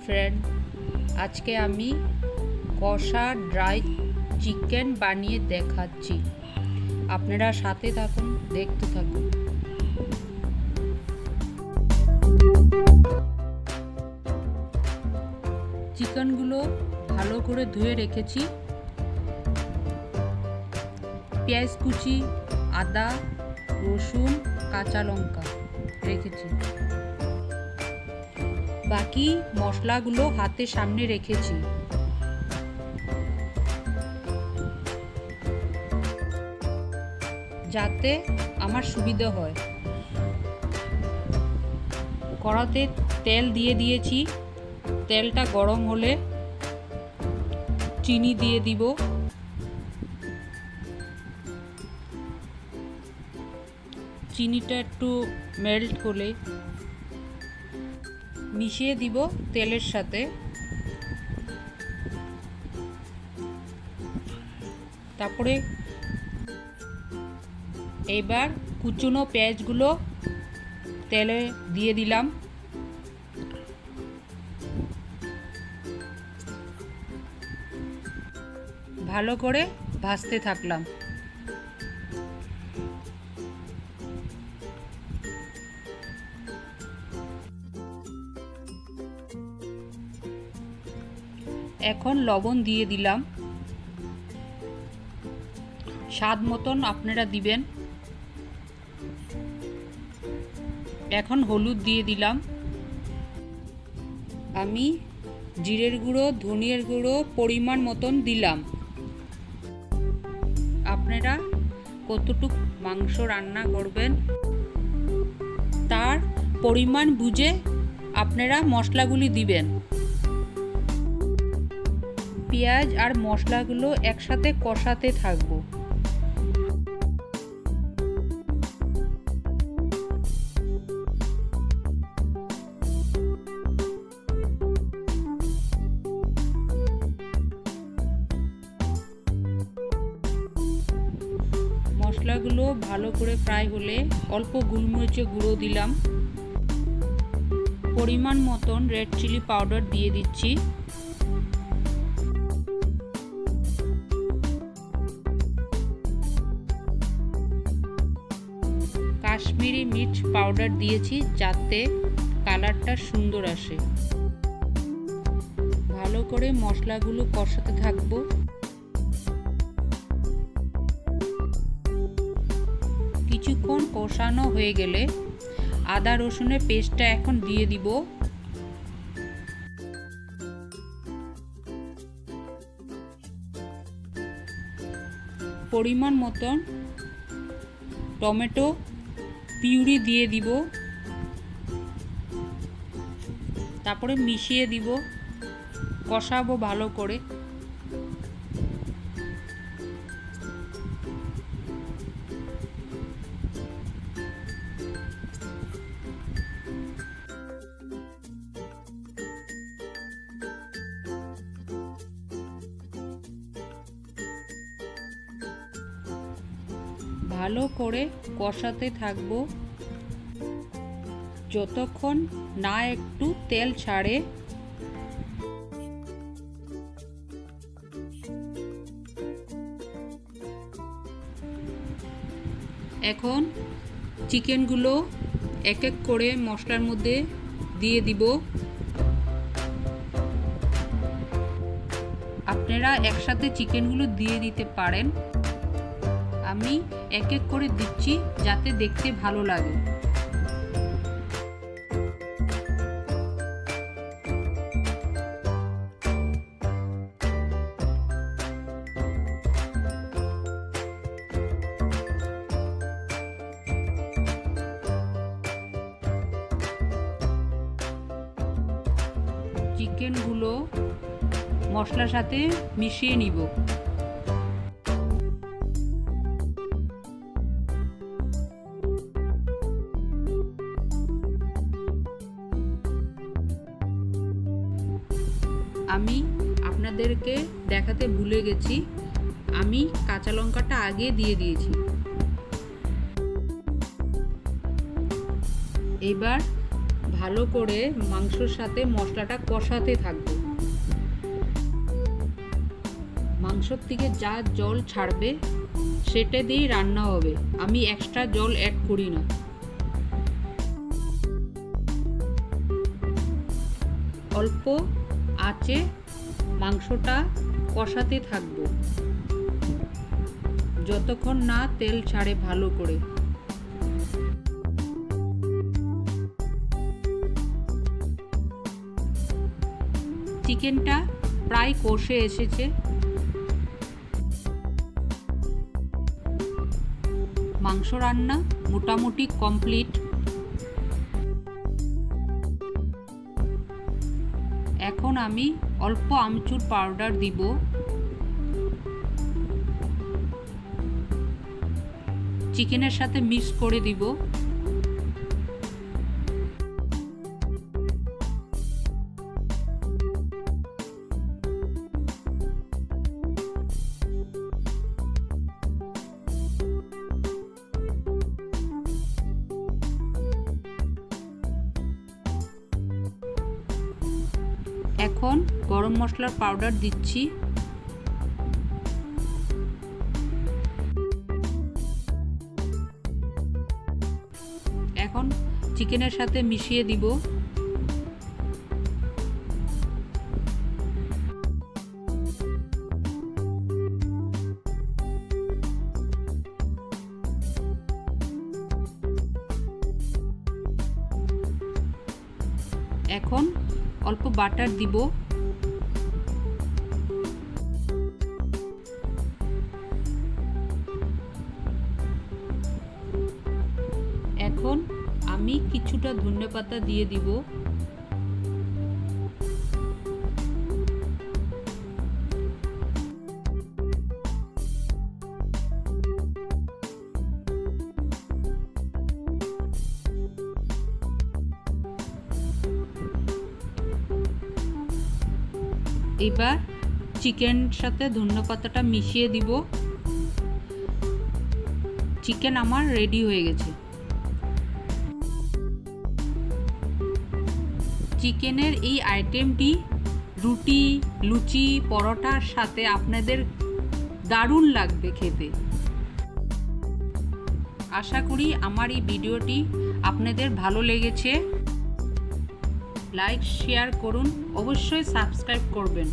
Friend, আজকে আমি কষা ড্রাই চিকেন বানিয়ে দেখাচ্ছি। আপনারা সাথে থাকুন, দেখতে থাকুন। চিকেনগুলো ভালো করে ধুয়ে রেখেছি। পেঁয়াজ কুচি, আদা, রসুন, কাঁচা লঙ্কা রেখেছি। বাকি মশলাগুলো হাতের সামনে রেখেছি। যাতে আমার সুবিধা হয়। কড়াতে তেল দিয়ে দিয়েছি। তেলটা গরম হলে চিনি দিয়ে দিব। চিনিটা একটু মেল্ট হলে মিশিয়ে দিব তেলের সাথে। তারপরে এবার কুচনো পেঁয়াজগুলো তেলে দিয়ে দিলাম। ভালো করে ভাজতে থাকলাম। এখন লবণ দিয়ে দিলাম। স্বাদ মতন আপনারা দিবেন। এখন হলুদ দিয়ে দিলাম। আমি জিরের গুঁড়ো, ধনিয়ার গুঁড়ো পরিমাণ মতন দিলাম। আপনারা কতটুকু মাংস রান্না করবেন তার পরিমাণ বুঝে আপনারা মশলাগুলি দিবেন। পেঁয়াজ আর মশলাগুলো একসাথে কষাতে থাকবো। মশলাগুলো ভালো করে ফ্রাই হলে অল্প গোলমরিচের গুঁড়ো দিলাম। পরিমাণ মতন রেড চিলি পাউডার দিয়ে দিচ্ছি। কাশ্মীরি মির্চ পাউডার দিয়েছি যাতে কালারটা সুন্দর আসে। ভালো করে মশলাগুলো কষাতে থাকবো। কিছুক্ষণ কষানো হয়ে গেলে আদা রসুনের পেস্টটা এখন দিয়ে দিব। পরিমাণ মতন টমেটো পিউরি দিয়ে দিব। তারপরে মিশিয়ে দিব, কষাবো ভালো করে। ভালো করে কষাতে থাকবো যতক্ষণ না একটু তেল ছাড়ে। এখন চিকেনগুলো এক এক করে মশলার মধ্যে দিয়ে দিব। আপনারা একসাথে চিকেনগুলো দিয়ে দিতে পারেন। আমি এক এক করে দিচ্ছি যাতে দেখতে ভালো লাগে। চিকেনগুলো মশলার সাথে মিশিয়ে নিব। আমি আপনাদেরকে দেখাতে ভুলে গেছি, আমি কাঁচা লঙ্কাটা আগে দিয়ে দিয়েছি। এবার ভালো করে মাংসর সাথে মশলাটা কষাতে থাকবো। মাংসর থেকে যা জল ছাড়বে সেটা দিয়েই রান্না হবে, আমি এক্সট্রা জল অ্যাড করি না। অল্প আঁচে মাংসটা কষাতে থাকবো যতক্ষণ না তেল ছাড়ে ভালো করে। চিকেনটা প্রায় কষে এসেছে। মাংস রান্না মোটামুটি কমপ্লিট। এখন আমি অল্প আমচুর পাউডার দিব। চিকেনের সাথে মিক্স করে দিব। এখন গরম মশলার পাউডার দিচ্ছি। এখন চিকেনের সাথে মিশিয়ে দিব। এখন অল্প বাটার দিব। এখন আমি কিছুটা ধনেপাতা দিয়ে দিব। এবার চিকেন সাথে ধনেপাতাটা মিশিয়ে দিব। চিকেন আমার রেডি হয়ে গেছে। চিকেনের এই আইটেমটি রুটি, লুচি, পরোটার সাথে আপনাদের দারুণ লাগবে খেতে। আশা করি আমার এই ভিডিওটি আপনাদের ভালো লেগেছে। লাইক শেয়ার করুন, অবশ্যই সাবস্ক্রাইব করবেন।